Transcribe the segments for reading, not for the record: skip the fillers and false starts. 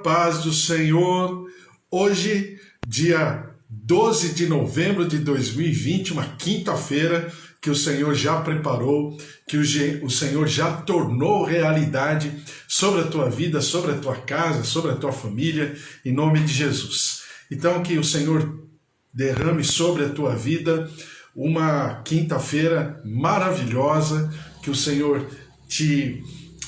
Paz do Senhor. Hoje, dia 12 de novembro de 2020, uma quinta-feira que o Senhor já preparou, que o Senhor já tornou realidade sobre a tua vida, sobre a tua casa, sobre a tua família, em nome de Jesus. Então, que o Senhor derrame sobre a tua vida uma quinta-feira maravilhosa, que o Senhor te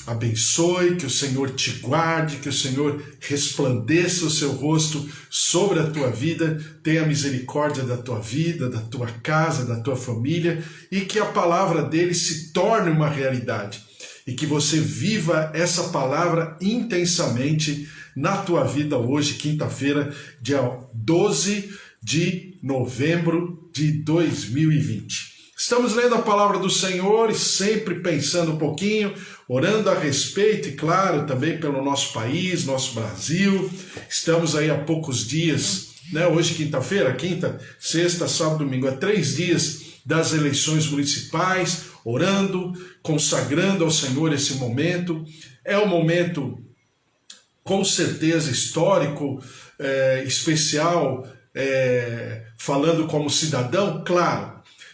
abençoe, que o Senhor te guarde, que o Senhor resplandeça o seu rosto sobre a tua vida, tenha misericórdia da tua vida, da tua casa, da tua família, e que a palavra dele se torne uma realidade, e que você viva essa palavra intensamente na tua vida hoje, quinta-feira, dia 12 de novembro de 2020. Estamos lendo a palavra do Senhor e sempre pensando um pouquinho, orando a respeito e, claro, também pelo nosso país, nosso Brasil. Estamos aí há poucos dias, né? Hoje quinta-feira, quinta, sexta, sábado, domingo, há 3 dias das eleições municipais, orando, consagrando ao Senhor esse momento. É um momento, com certeza, histórico, especial, falando como cidadão, claro,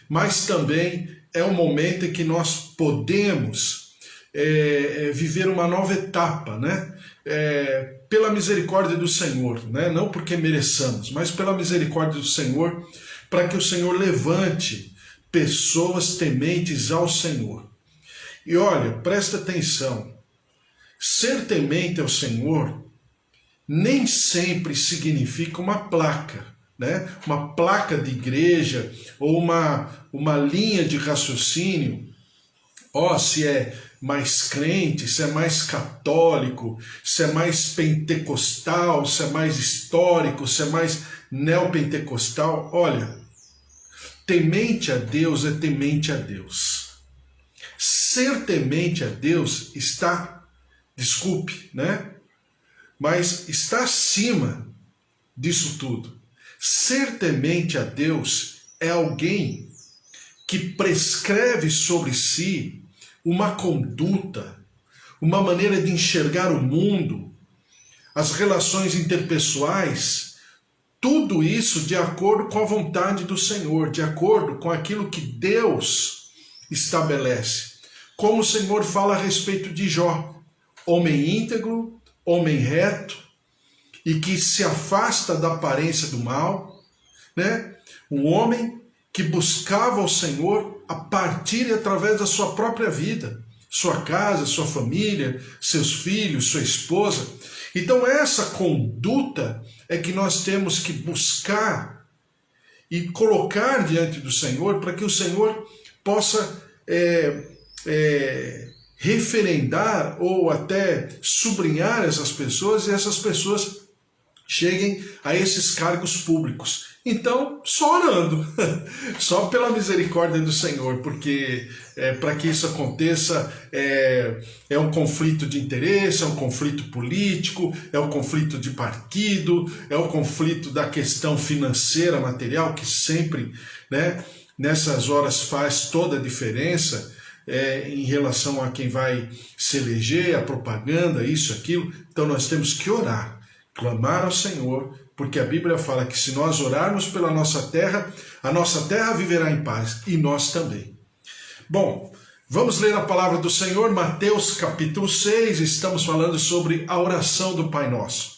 mas também é um momento em que nós podemos viver uma nova etapa, né? Pela misericórdia do Senhor, né? Não porque mereçamos, mas pela misericórdia do Senhor, para que o Senhor levante pessoas tementes ao Senhor. E olha, presta atenção, ser temente ao Senhor nem sempre significa uma placa, né? Uma placa de igreja ou uma linha de raciocínio, se é mais crente, se é mais católico, se é mais pentecostal, se é mais histórico, se é mais neopentecostal. Olha, temente a Deus é temente a Deus. Ser temente a Deus está, desculpe, né? Mas está acima disso tudo. Ser temente a Deus é alguém que prescreve sobre si uma conduta, uma maneira de enxergar o mundo, as relações interpessoais, tudo isso de acordo com a vontade do Senhor, de acordo com aquilo que Deus estabelece. Como o Senhor fala a respeito de Jó, homem íntegro, homem reto, e que se afasta da aparência do mal, né? Um homem que buscava o Senhor a partir e através da sua própria vida, sua casa, sua família, seus filhos, sua esposa. Então essa conduta é que nós temos que buscar e colocar diante do Senhor, para que o Senhor possa referendar ou até sublinhar essas pessoas, e essas pessoas cheguem a esses cargos públicos. Então, só orando, só pela misericórdia do Senhor, porque para que isso aconteça é um conflito de interesse, é um conflito político, é um conflito de partido, é um conflito da questão financeira, material, que sempre, né, nessas horas faz toda a diferença em relação a quem vai se eleger, a propaganda, isso, aquilo. Então nós temos que orar, clamar ao Senhor, porque a Bíblia fala que se nós orarmos pela nossa terra, a nossa terra viverá em paz, e nós também. Bom, vamos ler a palavra do Senhor, Mateus capítulo 6, estamos falando sobre a oração do Pai Nosso.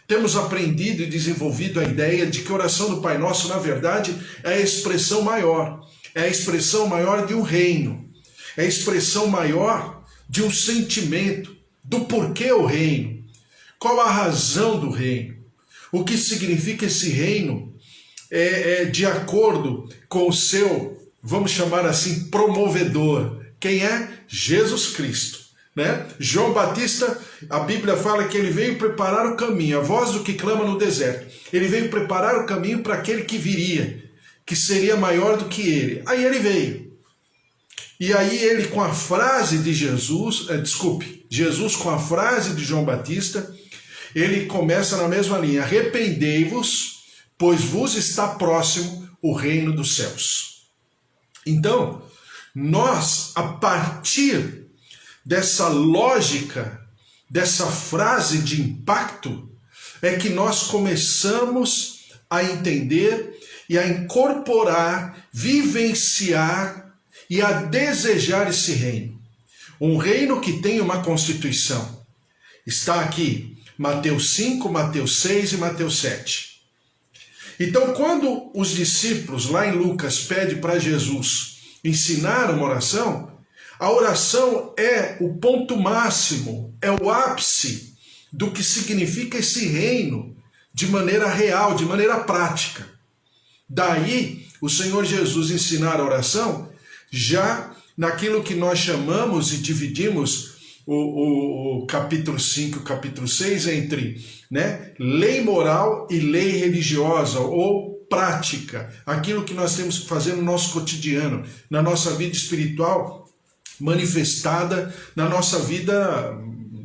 Temos aprendido e desenvolvido a ideia de que a oração do Pai Nosso, na verdade, é a expressão maior de um reino, é a expressão maior de um sentimento, do porquê o reino. Qual a razão do reino? O que significa esse reino de acordo com o seu, vamos chamar assim, promovedor. Quem é? Jesus Cristo, né? João Batista, a Bíblia fala que ele veio preparar o caminho, a voz do que clama no deserto. Ele veio preparar o caminho para aquele que viria, que seria maior do que ele. Aí ele veio. E aí ele com a frase de Jesus com a frase de João Batista, ele começa na mesma linha: arrependei-vos, pois vos está próximo o reino dos céus. Então, nós, a partir dessa lógica dessa frase de impacto é que nós começamos a entender e a incorporar, vivenciar e a desejar esse reino. Um reino que tem uma constituição. Está aqui Mateus 5, Mateus 6 e Mateus 7. Então, quando os discípulos lá em Lucas pedem para Jesus ensinar uma oração, a oração é o ponto máximo, é o ápice do que significa esse reino de maneira real, de maneira prática. Daí, o Senhor Jesus ensinar a oração já naquilo que nós chamamos e dividimos o capítulo 5 e o capítulo 6 entre, né, lei moral e lei religiosa ou prática, aquilo que nós temos que fazer no nosso cotidiano, na nossa vida espiritual, manifestada na nossa vida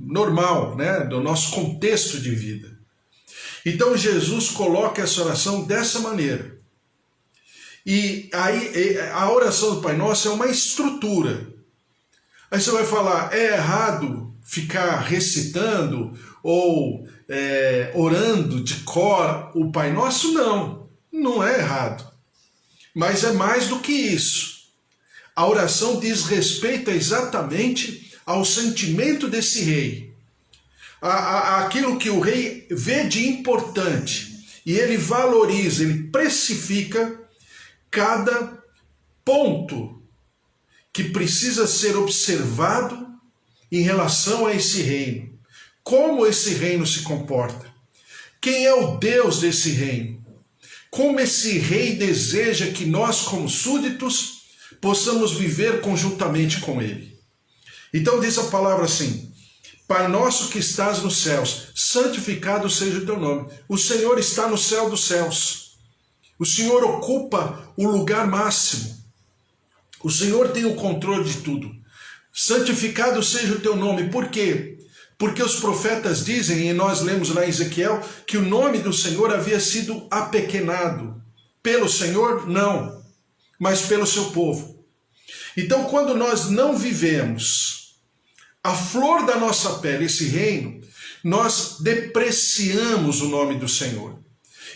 normal, né, do nosso contexto de vida. Então Jesus coloca essa oração dessa maneira. E aí a oração do Pai Nosso é uma estrutura. Aí você vai falar, é errado ficar recitando ou orando de cor o Pai Nosso? Não, não é errado. Mas é mais do que isso. A oração diz respeito exatamente ao sentimento desse rei. Aquilo que o rei vê de importante. E ele valoriza, ele precifica cada ponto que precisa ser observado em relação a esse reino. Como esse reino se comporta? Quem é o Deus desse reino? Como esse rei deseja que nós, como súditos, possamos viver conjuntamente com ele? Então diz a palavra assim: Pai nosso que estás nos céus, santificado seja o teu nome. O Senhor está no céu dos céus. O Senhor ocupa o lugar máximo. O Senhor tem o controle de tudo. Santificado seja o teu nome. Por quê? Porque os profetas dizem, e nós lemos lá em Ezequiel, que o nome do Senhor havia sido apequenado. Pelo Senhor, não, mas pelo seu povo. Então, quando nós não vivemos a flor da nossa pele, esse reino, nós depreciamos o nome do Senhor.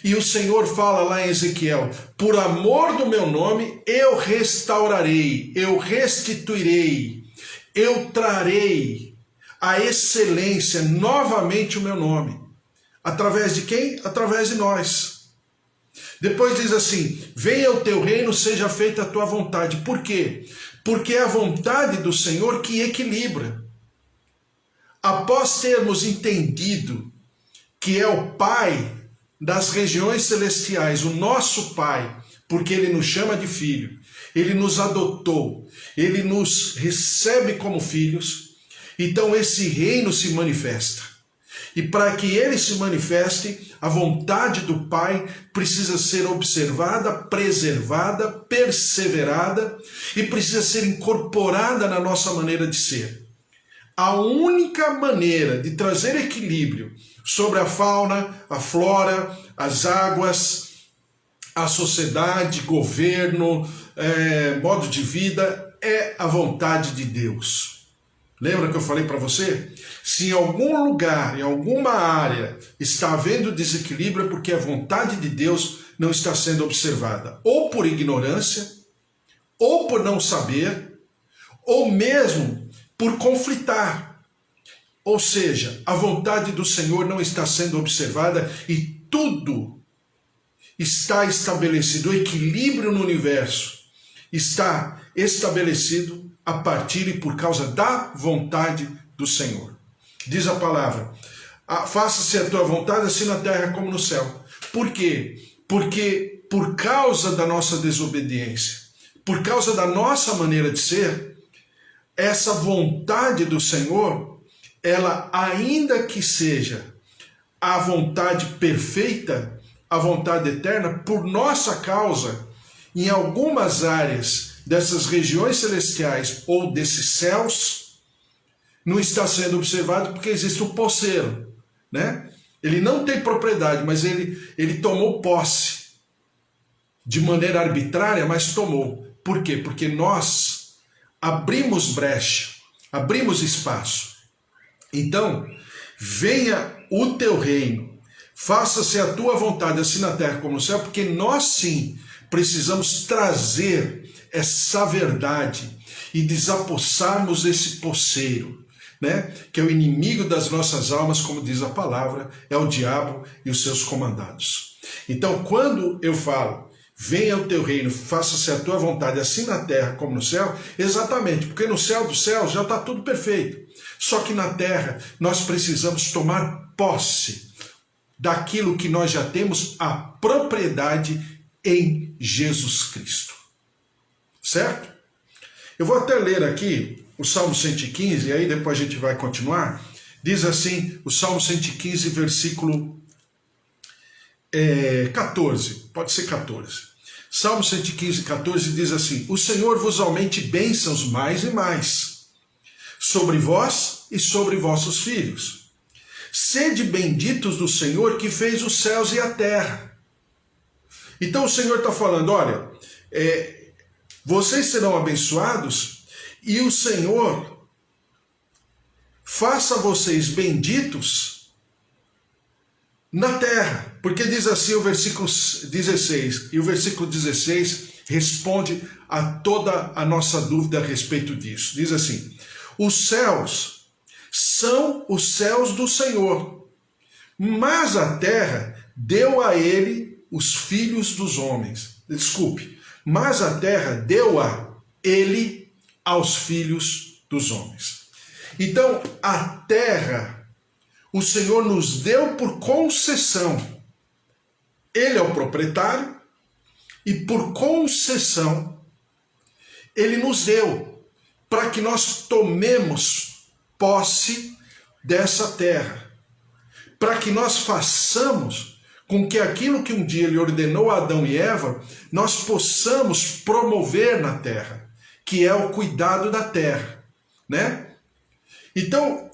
E o Senhor fala lá em Ezequiel, por amor do meu nome, eu restaurarei, eu restituirei, eu trarei a excelência novamente o meu nome. Através de quem? Através de nós. Depois diz assim, venha o teu reino, seja feita a tua vontade. Por quê? Porque é a vontade do Senhor que equilibra. Após termos entendido que é o Pai das regiões celestiais, o nosso Pai, porque Ele nos chama de filho, Ele nos adotou, Ele nos recebe como filhos, então esse reino se manifesta. E para que ele se manifeste, a vontade do Pai precisa ser observada, preservada, perseverada e precisa ser incorporada na nossa maneira de ser. A única maneira de trazer equilíbrio sobre a fauna, a flora, as águas, a sociedade, governo, modo de vida, é a vontade de Deus. Lembra que eu falei para você? Se em algum lugar, em alguma área, está havendo desequilíbrio, é porque a vontade de Deus não está sendo observada. Ou por ignorância, ou por não saber, ou mesmo por conflitar. Ou seja, a vontade do Senhor não está sendo observada e tudo está estabelecido. O equilíbrio no universo está estabelecido a partir e por causa da vontade do Senhor. Diz a palavra, faça-se a tua vontade assim na terra como no céu. Por quê? Porque por causa da nossa desobediência, por causa da nossa maneira de ser, essa vontade do Senhor, ela ainda que seja a vontade perfeita, a vontade eterna, por nossa causa, em algumas áreas dessas regiões celestiais ou desses céus, não está sendo observado porque existe um posseiro, né? Ele não tem propriedade, mas ele tomou posse de maneira arbitrária, mas tomou. Por quê? Porque nós abrimos brecha, abrimos espaço. Então, venha o teu reino, faça-se a tua vontade, assim na terra como no céu, porque nós sim precisamos trazer essa verdade e desapossarmos desse poceiro, né? Que é o inimigo das nossas almas, como diz a palavra, é o diabo e os seus comandados. Então, quando eu falo, venha o teu reino, faça-se a tua vontade, assim na terra como no céu, exatamente, porque no céu dos céus já está tudo perfeito. Só que na terra nós precisamos tomar posse daquilo que nós já temos a propriedade em Jesus Cristo. Certo? Eu vou até ler aqui o Salmo 115, e aí depois a gente vai continuar. Diz assim, o Salmo 115, versículo 14, pode ser 14. Salmo 115, 14 diz assim: o Senhor vos aumente bênçãos mais e mais, sobre vós e sobre vossos filhos. Sede benditos do Senhor que fez os céus e a terra. Então o Senhor está falando, olha, vocês serão abençoados e o Senhor faça vocês benditos na terra. Porque diz assim o versículo 16, e o versículo 16 responde a toda a nossa dúvida a respeito disso. Diz assim: os céus são os céus do Senhor, mas a terra deu a ele os filhos dos homens. Desculpe, mas a terra deu a ele aos filhos dos homens. Então, a terra, o Senhor nos deu por concessão. Ele é o proprietário e por concessão ele nos deu para que nós tomemos posse dessa terra, para que nós façamos com que aquilo que um dia ele ordenou a Adão e Eva, nós possamos promover na terra, que é o cuidado da terra, né? Então,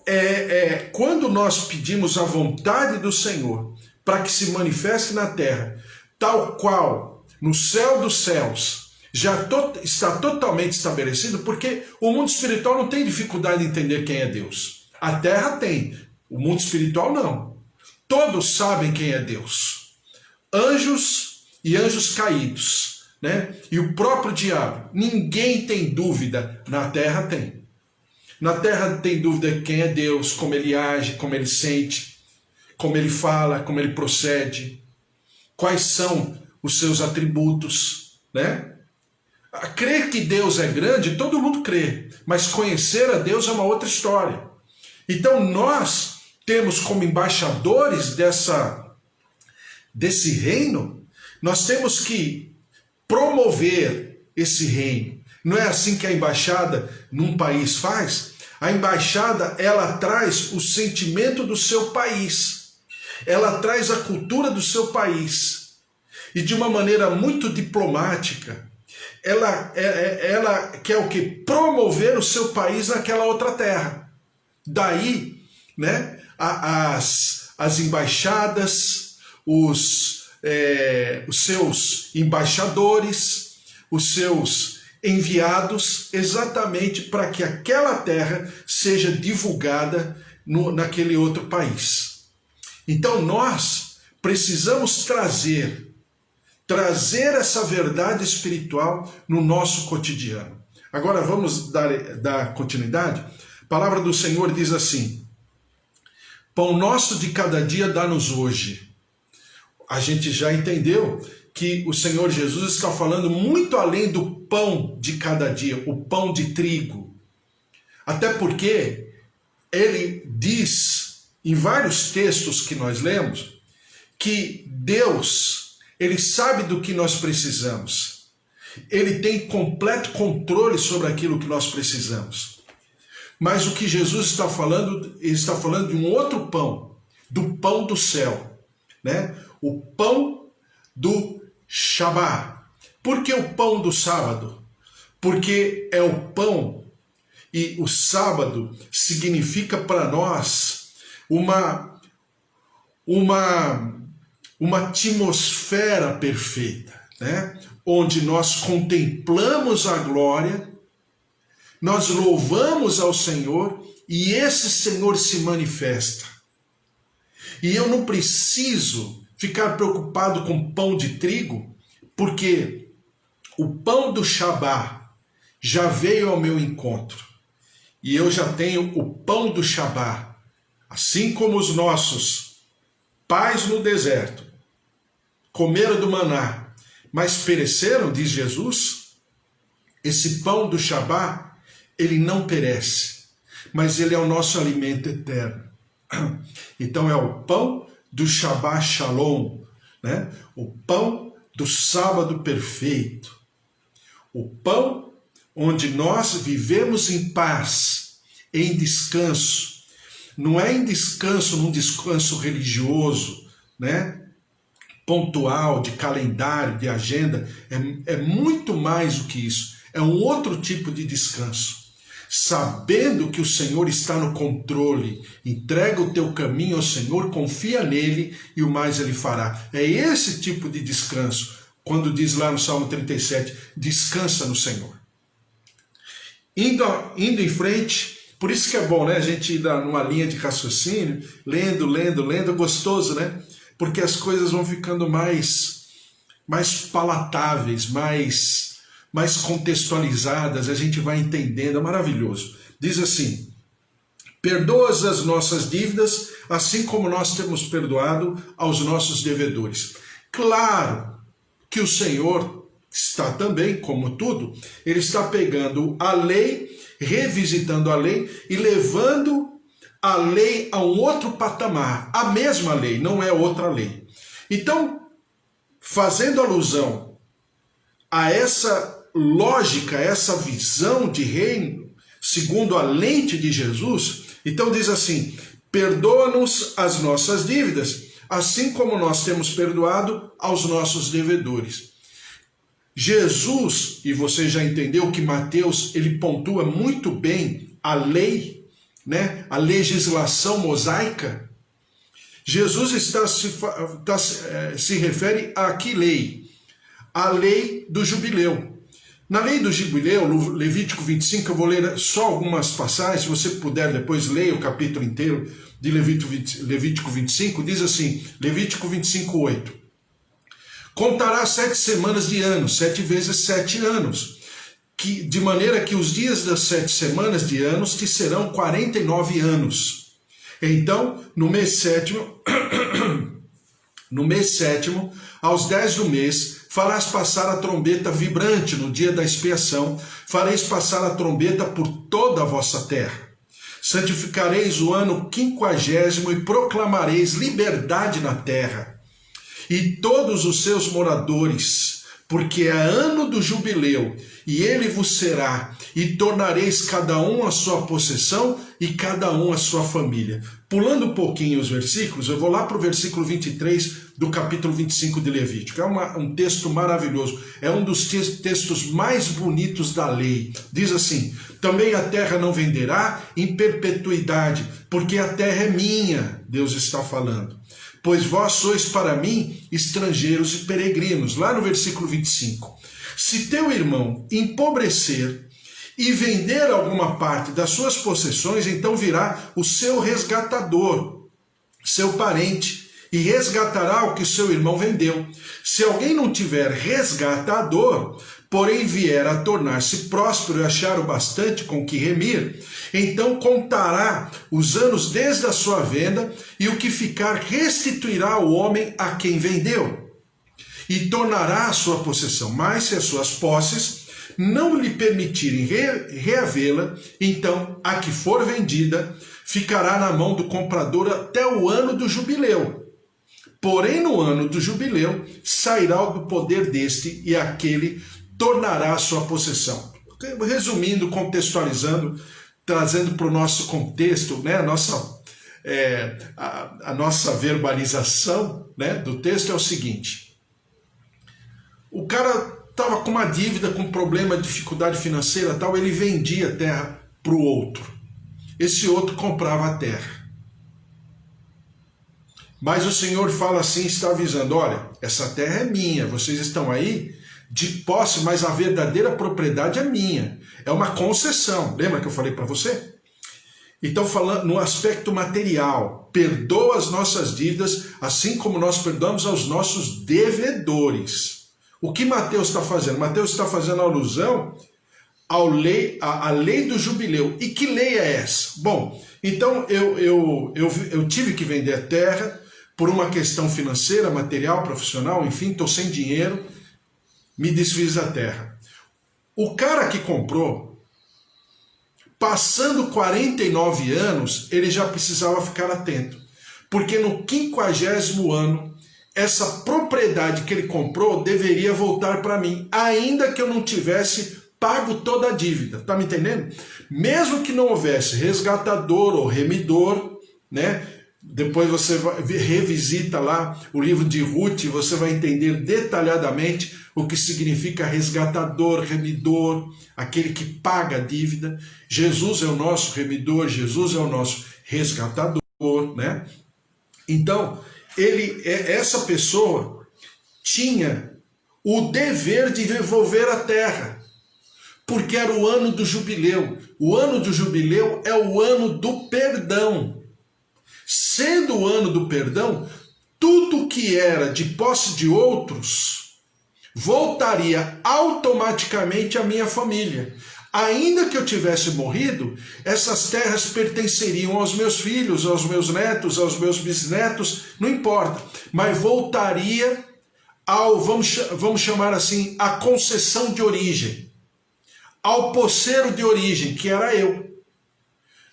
quando nós pedimos a vontade do Senhor para que se manifeste na terra, tal qual no céu dos céus já está totalmente estabelecido, porque o mundo espiritual não tem dificuldade de entender quem é Deus. A terra tem, o mundo espiritual não. Todos sabem quem é Deus. Anjos e anjos caídos, né? E o próprio diabo. Ninguém tem dúvida, na terra tem. Na terra tem dúvida quem é Deus, como ele age, como ele sente, como ele fala, como ele procede, quais são os seus atributos, né? Crer que Deus é grande, todo mundo crê, mas conhecer a Deus é uma outra história. Então nós temos como embaixadores desse reino, nós temos que promover esse reino. Não é assim que a embaixada num país faz? A embaixada, ela traz o sentimento do seu país, ela traz a cultura do seu país, e de uma maneira muito diplomática, ela quer o quê? Promover o seu país naquela outra terra. Daí, né, as embaixadas, os seus embaixadores, os seus enviados, exatamente para que aquela terra seja divulgada naquele outro país. Então nós precisamos trazer essa verdade espiritual no nosso cotidiano. Agora vamos dar continuidade. A palavra do Senhor diz assim: pão nosso de cada dia dá-nos hoje. A gente já entendeu que o Senhor Jesus está falando muito além do pão de cada dia, o pão de trigo. Até porque ele diz em vários textos que nós lemos que Deus, ele sabe do que nós precisamos. Ele tem completo controle sobre aquilo que nós precisamos. Mas o que Jesus está falando, ele está falando de um outro pão, do pão do céu, né? O pão do Shabá. Por que o pão do sábado? Porque é o pão, e o sábado significa para nós uma atmosfera perfeita, né? Onde nós contemplamos a glória, nós louvamos ao Senhor e esse Senhor se manifesta. E eu não preciso ficar preocupado com pão de trigo, porque o pão do Shabá já veio ao meu encontro. E eu já tenho o pão do Shabá, assim como os nossos pais no deserto comeram do maná, mas pereceram, diz Jesus. Esse pão do Shabá, ele não perece, mas ele é o nosso alimento eterno. Então é o pão do Shabá Shalom, né? O pão do sábado perfeito, o pão onde nós vivemos em paz, em descanso. Não é em descanso, num descanso religioso, né? Pontual, de calendário, de agenda. É muito mais do que isso. É um outro tipo de descanso. Sabendo que o Senhor está no controle, entrega o teu caminho ao Senhor, confia nele e o mais ele fará. É esse tipo de descanso, quando diz lá no Salmo 37, descansa no Senhor. Indo em frente, por isso que é bom, né? A gente ir numa linha de raciocínio, lendo, é gostoso, né? Porque as coisas vão ficando mais palatáveis, mais contextualizadas, a gente vai entendendo, é maravilhoso. Diz assim: perdoa-as as nossas dívidas, assim como nós temos perdoado aos nossos devedores. Claro que o Senhor está também, como tudo, ele está pegando a lei, revisitando a lei e levando a lei a um outro patamar. A mesma lei, não é outra lei. Então, fazendo alusão a essa lógica, essa visão de reino, segundo a lente de Jesus, então diz assim: perdoa-nos as nossas dívidas, assim como nós temos perdoado aos nossos devedores. Jesus, e você já entendeu que Mateus, ele pontua muito bem a lei, né? A legislação mosaica. Jesus se refere a que lei? A lei do jubileu. Na lei do jubileu, Levítico 25, eu vou ler só algumas passagens, se você puder depois ler o capítulo inteiro de Levítico 25, diz assim, Levítico 25, 8. Contará 7 semanas de ano, 7 vezes 7 anos, de maneira que os dias das 7 semanas de anos te serão 49 anos. Então, no mês sétimo, aos 10 do mês, farás passar a trombeta vibrante no dia da expiação, fareis passar a trombeta por toda a vossa terra. Santificareis o ano 50º e proclamareis liberdade na terra. E todos os seus moradores, porque é ano do jubileu, e ele vos será, e tornareis cada um a sua possessão e cada um a sua família. Pulando um pouquinho os versículos, eu vou lá para o versículo 23 do capítulo 25 de Levítico. É um texto maravilhoso, é um dos textos mais bonitos da lei. Diz assim: também a terra não venderá em perpetuidade, porque a terra é minha, Deus está falando. Pois vós sois para mim estrangeiros e peregrinos. Lá no versículo 25. Se teu irmão empobrecer e vender alguma parte das suas possessões, então virá o seu resgatador, seu parente, e resgatará o que seu irmão vendeu. Se alguém não tiver resgatador, porém vier a tornar-se próspero e achar o bastante com que remir, então contará os anos desde a sua venda, e o que ficar restituirá ao homem a quem vendeu, e tornará a sua possessão. Mas se as suas posses não lhe permitirem reavê-la, então a que for vendida ficará na mão do comprador até o ano do jubileu. Porém, no ano do jubileu, sairá do poder deste, e aquele tornará a sua possessão. Resumindo, contextualizando, trazendo para o nosso contexto, né, a nossa verbalização, né, do texto é o seguinte: o cara estava com uma dívida, com problema, dificuldade financeira, tal, ele vendia a terra para o outro. Esse outro comprava a terra. Mas o Senhor fala assim, está avisando: olha, essa terra é minha, vocês estão aí de posse, mas a verdadeira propriedade é minha. É uma concessão. Lembra que eu falei para você? Então, falando no aspecto material, perdoa as nossas dívidas, assim como nós perdoamos aos nossos devedores. O que Mateus está fazendo? Mateus está fazendo alusão à lei do jubileu. E que lei é essa? Bom, então eu tive que vender a terra por uma questão financeira, material, profissional, enfim, estou sem dinheiro, me desfiz da terra. O cara que comprou, passando 49 anos, ele já precisava ficar atento. Porque no 50º ano, essa propriedade que ele comprou deveria voltar para mim, ainda que eu não tivesse pago toda a dívida. Tá me entendendo? Mesmo que não houvesse resgatador ou remidor, né? Depois você revisita lá o livro de Ruth e você vai entender detalhadamente o que significa resgatador, remidor, aquele que paga a dívida. Jesus é o nosso remidor, Jesus é o nosso resgatador, né? Então, essa pessoa tinha o dever de devolver a terra, porque era o ano do jubileu. O ano do jubileu é o ano do perdão. Sendo o ano do perdão, tudo que era de posse de outros voltaria automaticamente à minha família. Ainda que eu tivesse morrido, essas terras pertenceriam aos meus filhos, aos meus netos, aos meus bisnetos, não importa. Mas voltaria ao, vamos chamar assim, a concessão de origem, ao posseiro de origem, que era eu.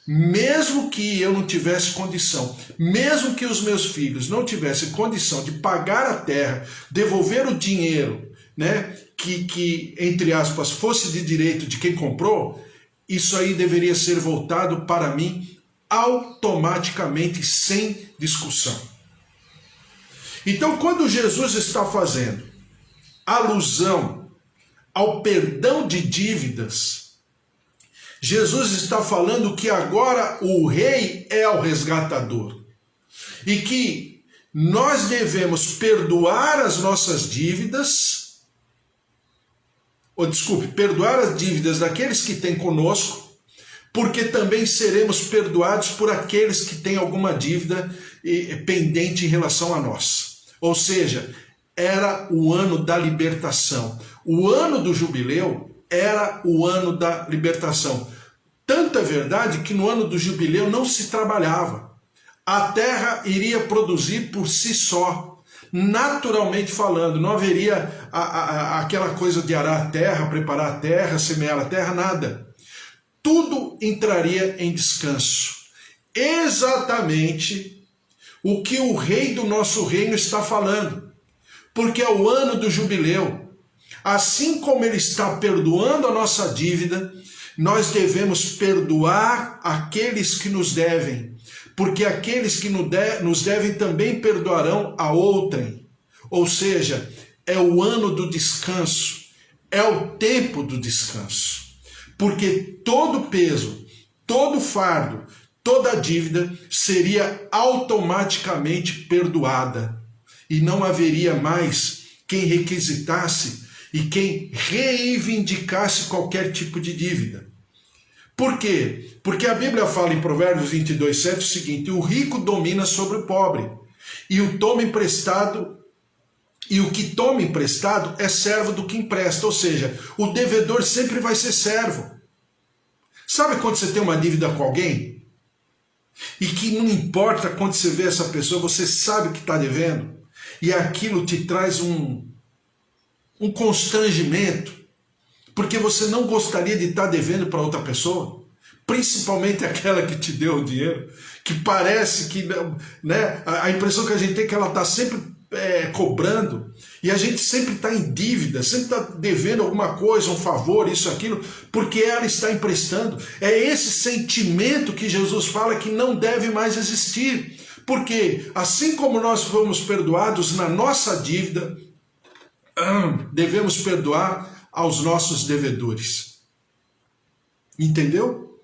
Mesmo que eu não tivesse condição, mesmo que os meus filhos não tivessem condição de pagar a terra, devolver o dinheiro, né, que entre aspas, fosse de direito de quem comprou, isso aí deveria ser voltado para mim automaticamente, sem discussão. Então, quando Jesus está fazendo alusão ao perdão de dívidas, Jesus está falando que agora o rei é o resgatador e que nós devemos perdoar as nossas dívidas, perdoar as dívidas daqueles que têm conosco, porque também seremos perdoados por aqueles que têm alguma dívida pendente em relação a nós. Ou seja, era o ano da libertação. O ano do jubileu era o ano da libertação. Tanto é verdade que no ano do jubileu não se trabalhava. A terra iria produzir por si só, naturalmente falando. Não haveria aquela coisa de arar a terra, preparar a terra, semear a terra, nada. Tudo entraria em descanso. Exatamente o que o rei do nosso reino está falando. Porque é o ano do jubileu. Assim como ele está perdoando a nossa dívida, nós devemos perdoar aqueles que nos devem, porque aqueles que nos devem também perdoarão a outrem. Ou seja, é o ano do descanso, é o tempo do descanso, porque todo peso, todo fardo, toda dívida seria automaticamente perdoada e não haveria mais quem requisitasse e quem reivindicasse qualquer tipo de dívida. Por quê? Porque a Bíblia fala em Provérbios 22:7 o seguinte: o rico domina sobre o pobre, e o que toma emprestado é servo do que empresta. Ou seja, o devedor sempre vai ser servo. Sabe quando você tem uma dívida com alguém? E que não importa quando você vê essa pessoa, você sabe que está devendo, e aquilo te traz um constrangimento, porque você não gostaria de estar devendo para outra pessoa, principalmente aquela que te deu o dinheiro, que parece que, né, a impressão que a gente tem é que ela está sempre cobrando, e a gente sempre está em dívida, sempre está devendo alguma coisa, um favor, isso, aquilo, porque ela está emprestando. É esse sentimento que Jesus fala que não deve mais existir, porque assim como nós fomos perdoados na nossa dívida, devemos perdoar aos nossos devedores. Entendeu?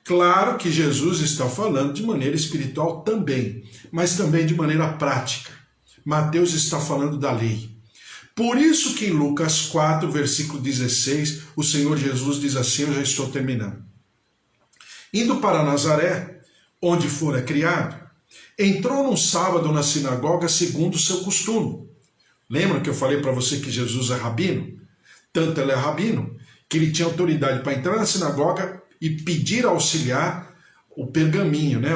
Claro que Jesus está falando de maneira espiritual também, mas também de maneira prática. Mateus está falando da lei. Por isso que em Lucas 4, versículo 16, o Senhor Jesus diz assim, eu já estou terminando: Indo para Nazaré, onde fora criado, entrou num sábado na sinagoga segundo o seu costume. Lembra que eu falei para você que Jesus é rabino? Tanto ele é rabino, que ele tinha autoridade para entrar na sinagoga e pedir auxiliar o pergaminho, né?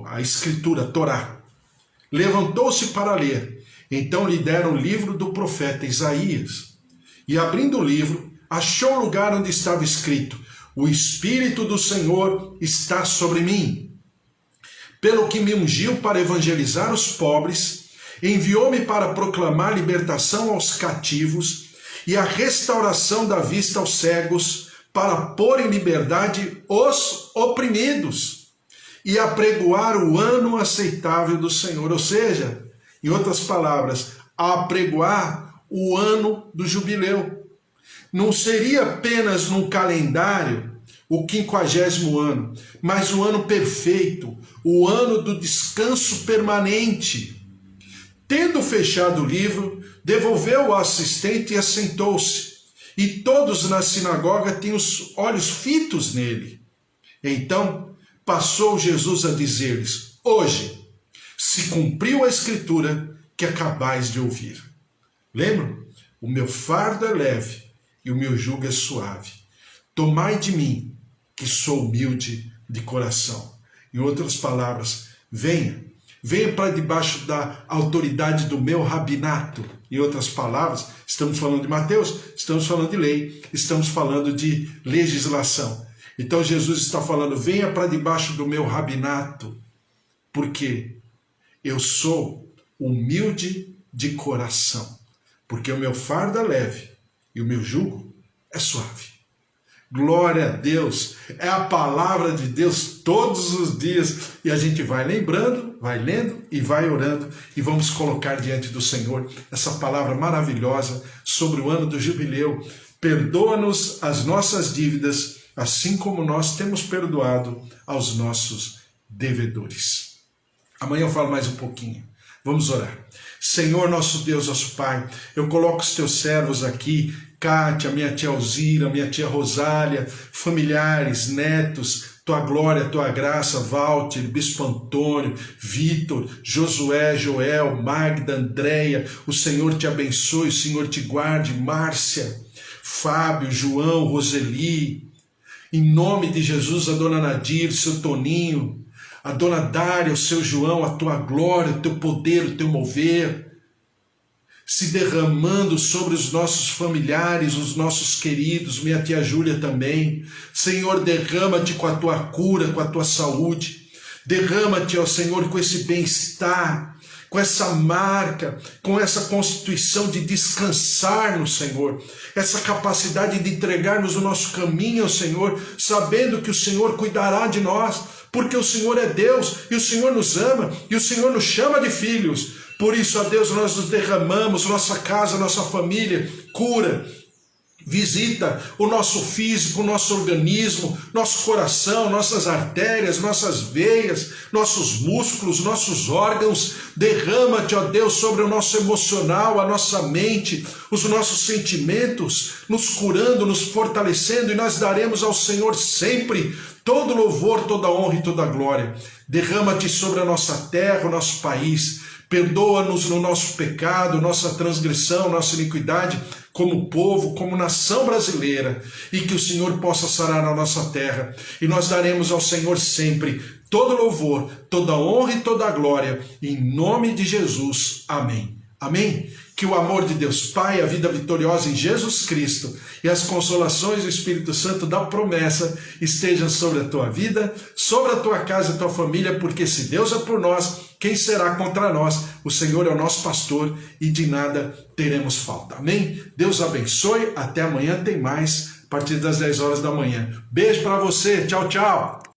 A escritura, a Torá. Levantou-se para ler. Então lhe deram o livro do profeta Isaías. E abrindo o livro, achou o lugar onde estava escrito: o Espírito do Senhor está sobre mim, pelo que me ungiu para evangelizar os pobres, enviou-me para proclamar libertação aos cativos e a restauração da vista aos cegos, para pôr em liberdade os oprimidos e apregoar o ano aceitável do Senhor. Ou seja, em outras palavras, apregoar o ano do jubileu. Não seria apenas num calendário o 50º ano, mas o ano perfeito, o ano do descanso permanente. Tendo fechado o livro, devolveu ao assistente e assentou-se. E todos na sinagoga tinham os olhos fitos nele. Então passou Jesus a dizer-lhes: hoje se cumpriu a escritura que acabais de ouvir. Lembram? O meu fardo é leve e o meu jugo é suave. Tomai de mim, que sou humilde de coração. Em outras palavras, venha para debaixo da autoridade do meu rabinato. Em outras palavras, estamos falando de Mateus, estamos falando de lei, estamos falando de legislação. Então Jesus está falando: venha para debaixo do meu rabinato, porque eu sou humilde de coração, porque o meu fardo é leve e o meu jugo é suave. Glória a Deus, é a palavra de Deus todos os dias, e a gente vai lembrando, vai lendo e vai orando, e vamos colocar diante do Senhor essa palavra maravilhosa sobre o ano do jubileu. Perdoa-nos as nossas dívidas, assim como nós temos perdoado aos nossos devedores. Amanhã eu falo mais um pouquinho. Vamos orar. Senhor, nosso Deus, nosso Pai, eu coloco os teus servos aqui, Kátia, minha tia Alzira, minha tia Rosália, familiares, netos, tua glória, tua graça, Walter, Bispo Antônio, Vitor, Josué, Joel, Magda, Andréia, o Senhor te abençoe, o Senhor te guarde, Márcia, Fábio, João, Roseli, em nome de Jesus, a dona Nadir, seu Toninho, a dona Dária, o seu João, a tua glória, o teu poder, o teu mover, se derramando sobre os nossos familiares, os nossos queridos, minha tia Júlia também. Senhor, derrama-te com a tua cura, com a tua saúde. Derrama-te, ó Senhor, com esse bem-estar, com essa marca, com essa constituição de descansar no Senhor, essa capacidade de entregarmos o nosso caminho ao Senhor, sabendo que o Senhor cuidará de nós, porque o Senhor é Deus, e o Senhor nos ama, e o Senhor nos chama de filhos. Por isso, ó Deus, nós nos derramamos, nossa casa, nossa família, cura, visita o nosso físico, o nosso organismo, nosso coração, nossas artérias, nossas veias, nossos músculos, nossos órgãos. Derrama-te, ó Deus, sobre o nosso emocional, a nossa mente, os nossos sentimentos, nos curando, nos fortalecendo, e nós daremos ao Senhor sempre todo louvor, toda honra e toda glória. Derrama-te sobre a nossa terra, o nosso país. Perdoa-nos no nosso pecado, nossa transgressão, nossa iniquidade, como povo, como nação brasileira, e que o Senhor possa sarar a nossa terra. E nós daremos ao Senhor sempre todo louvor, toda honra e toda glória, em nome de Jesus. Amém. Amém? Que o amor de Deus Pai, a vida vitoriosa em Jesus Cristo e as consolações do Espírito Santo da promessa estejam sobre a tua vida, sobre a tua casa e a tua família, porque se Deus é por nós, quem será contra nós? O Senhor é o nosso pastor e de nada teremos falta. Amém? Deus abençoe. Até amanhã tem mais, a partir das 10 horas da manhã. Beijo para você. Tchau, tchau.